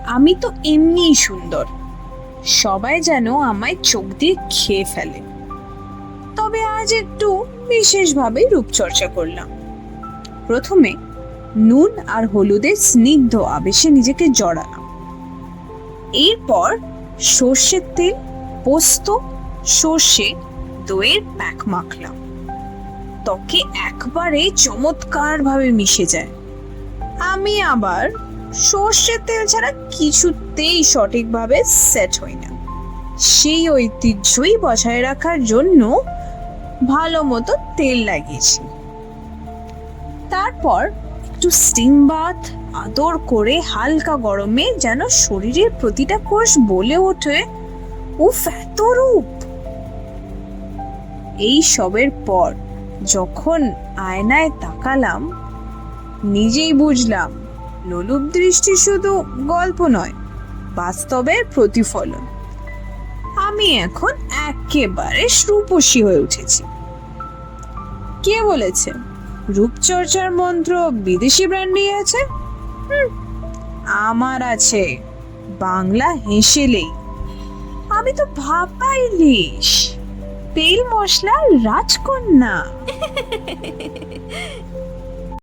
আমি তো এমনিই সুন্দর, সবাই যেন আমায় চোখ দিয়ে খেয়ে ফেলে। তবে আজ একটু বিশেষভাবে রূপচর্চা করলাম। প্রথমে নুন আর হলুদের স্নিগ্ধ আবেশে নিজেকে জড়ালাম। এরপর সর্ষের তেল, পোস্ত, সর্ষে, দইয়ের প্যাক মাখলাম। ত্বকে একবারে চমৎকার ভাবে মিশে যায়। আমি আবার সর্ষের তেল ছাড়া কিছুতেই সঠিকভাবে সেট হই না। সেই ঐতিহ্যই বজায় রাখার জন্য ভালো মতো তেল লাগিয়েছি। তারপর একটু স্টিম বাথ, আদর করে হালকা গরমে যেন শরীরের প্রতিটা কোষ বলে ওঠে, উফ এত রূপ। এই সবের পর যখন আয়নায় তাকালাম, নিজেই বুঝলাম লোলুপ দৃষ্টি শুধু গল্প নয়, বাস্তবের প্রতিফলন। আমি এখন একেবারে রূপসী হয়ে উঠেছি। কে বলেছে রূপচর্চার মন্ত্র বিদেশি ব্র্যান্ডে আছে? আমার আছে বাংলা হেসেলেই। আমি তো ভাপা ইলিশ, তেল মশলার রাজকন্যা।